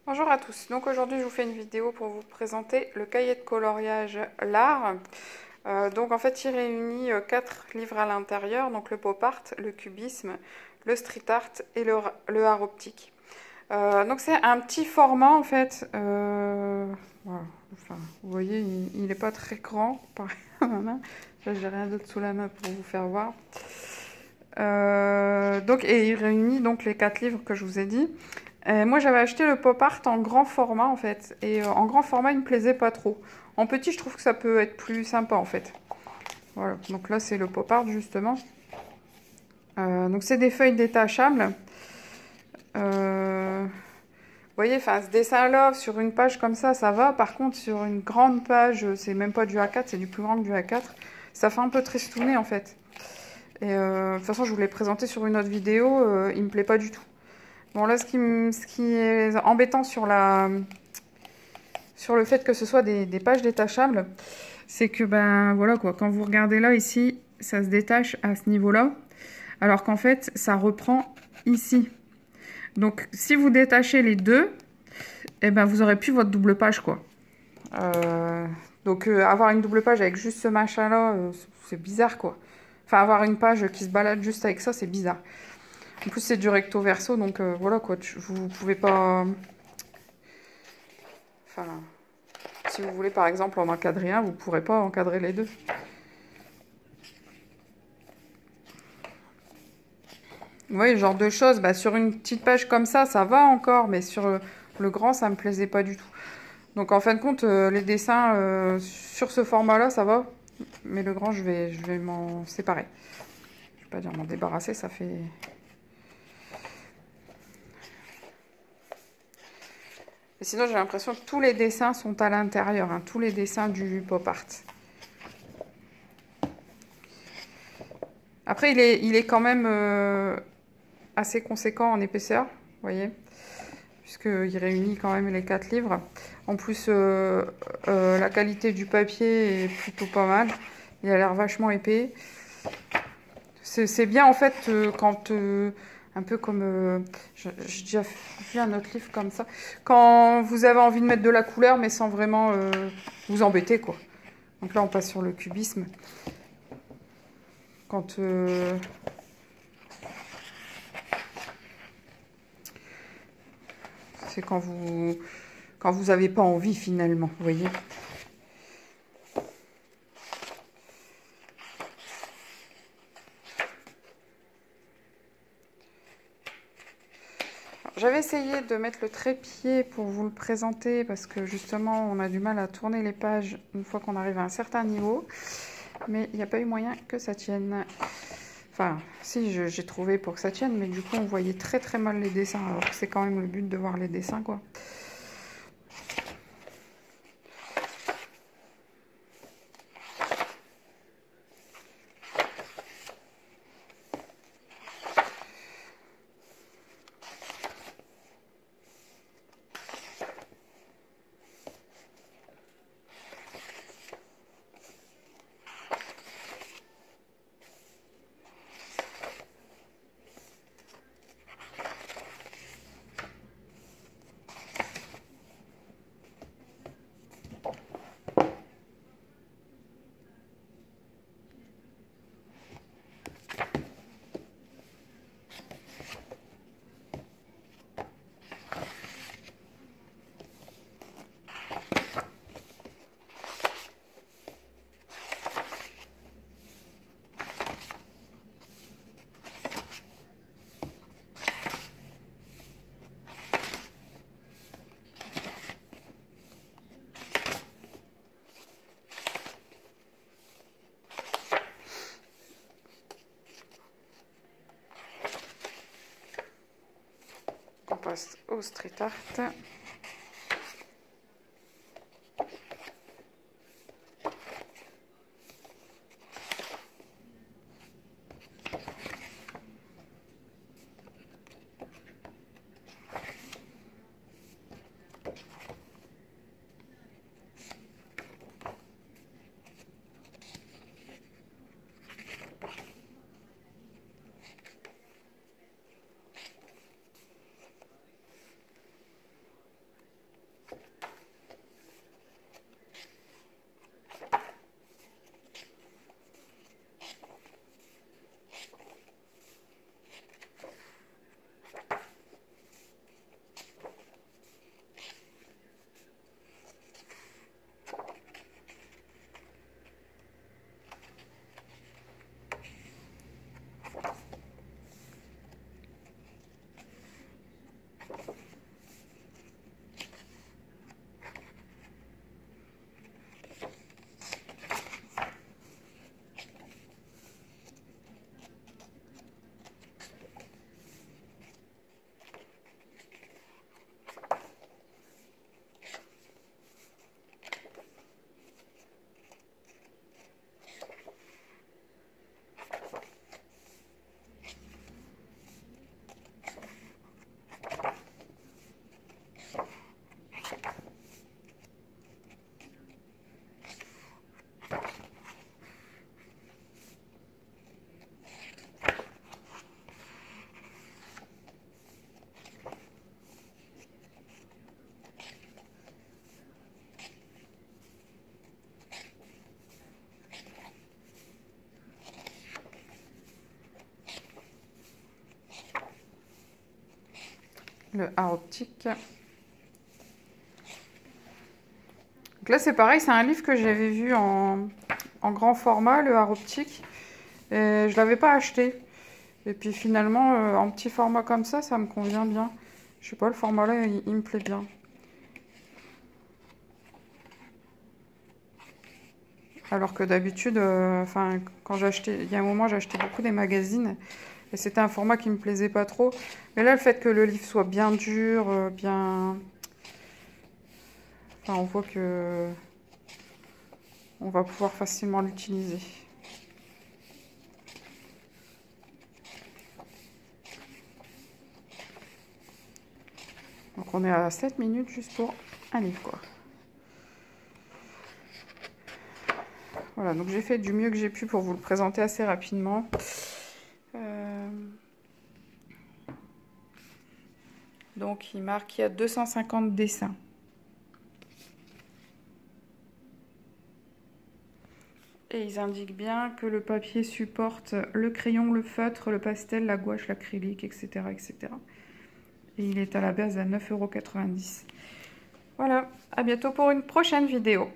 Bonjour à tous, donc aujourd'hui je vous fais une vidéo pour vous présenter le cahier de coloriage L'Art. Donc en fait il réunit 4 livres à l'intérieur, donc le pop art, le cubisme, le street art et le art optique. Donc c'est un petit format en fait, voilà. Enfin, vous voyez il n'est pas très grand, pareil. Là j'ai rien d'autre sous la main pour vous faire voir. Et il réunit donc les 4 livres que je vous ai dit. Moi j'avais acheté le pop art en grand format en fait, et en grand format il me plaisait pas trop. En petit je trouve que ça peut être plus sympa en fait. Voilà, donc là c'est le pop art justement. Donc c'est des feuilles détachables. Vous voyez, enfin ce dessin là sur une page comme ça va. Par contre sur une grande page, c'est même pas du A4, c'est du plus grand que du A4. Ça fait un peu tristouner en fait. Et de toute façon je vous l'ai présenté sur une autre vidéo, il me plaît pas du tout. Bon là ce qui est embêtant sur le fait que ce soit des pages détachables, c'est que ben voilà quoi, quand vous regardez là ici, ça se détache à ce niveau-là, alors qu'en fait ça reprend ici. Donc si vous détachez les deux, eh ben vous aurez plus votre double page quoi. Avoir une double page avec juste ce machin là, c'est bizarre quoi. Enfin avoir une page qui se balade juste avec ça, c'est bizarre. En plus c'est du recto verso, donc voilà quoi, vous pouvez pas. Enfin, si vous voulez par exemple en encadrer un, vous ne pourrez pas encadrer les deux. Vous voyez, ce genre de choses, bah, sur une petite page comme ça va encore, mais sur le grand, ça me plaisait pas du tout. Donc en fin de compte, les dessins sur ce format-là, ça va, mais le grand, je vais m'en séparer. Je vais pas dire m'en débarrasser, ça fait... Et sinon, j'ai l'impression que tous les dessins sont à l'intérieur, hein, tous les dessins du pop art. Après, il est quand même assez conséquent en épaisseur, vous voyez, puisqu'il réunit quand même les 4 livres. En plus, la qualité du papier est plutôt pas mal. Il a l'air vachement épais. C'est bien en fait quand... un peu comme... j'ai déjà vu un autre livre comme ça. Quand vous avez envie de mettre de la couleur, mais sans vraiment vous embêter, quoi. Donc là, on passe sur le cubisme. Quand... c'est quand vous avez pas envie finalement, vous voyez. J'avais essayé de mettre le trépied pour vous le présenter parce que justement on a du mal à tourner les pages une fois qu'on arrive à un certain niveau, mais il n'y a pas eu moyen que ça tienne. Enfin, si, j'ai trouvé pour que ça tienne, mais du coup on voyait très très mal les dessins, alors que c'est quand même le but de voir les dessins quoi. On passe au street art. le art optique. Donc là, c'est pareil, c'est un livre que j'avais vu en grand format, le art optique. Et je l'avais pas acheté. Et puis finalement, en petit format comme ça me convient bien. Je sais pas, le format là, il me plaît bien. Alors que d'habitude, enfin, quand j'achetais, il y a un moment, j'achetais beaucoup des magazines. Et c'était un format qui me plaisait pas trop. Mais là, le fait que le livre soit bien dur, bien... Enfin, on voit que... on va pouvoir facilement l'utiliser. Donc on est à 7 minutes juste pour un livre, quoi. Voilà, donc j'ai fait du mieux que j'ai pu pour vous le présenter assez rapidement. Donc il marque qu'il y a 250 dessins. Et ils indiquent bien que le papier supporte le crayon, le feutre, le pastel, la gouache, l'acrylique, etc., etc. Et il est à la base à 9,90 €. Voilà, à bientôt pour une prochaine vidéo.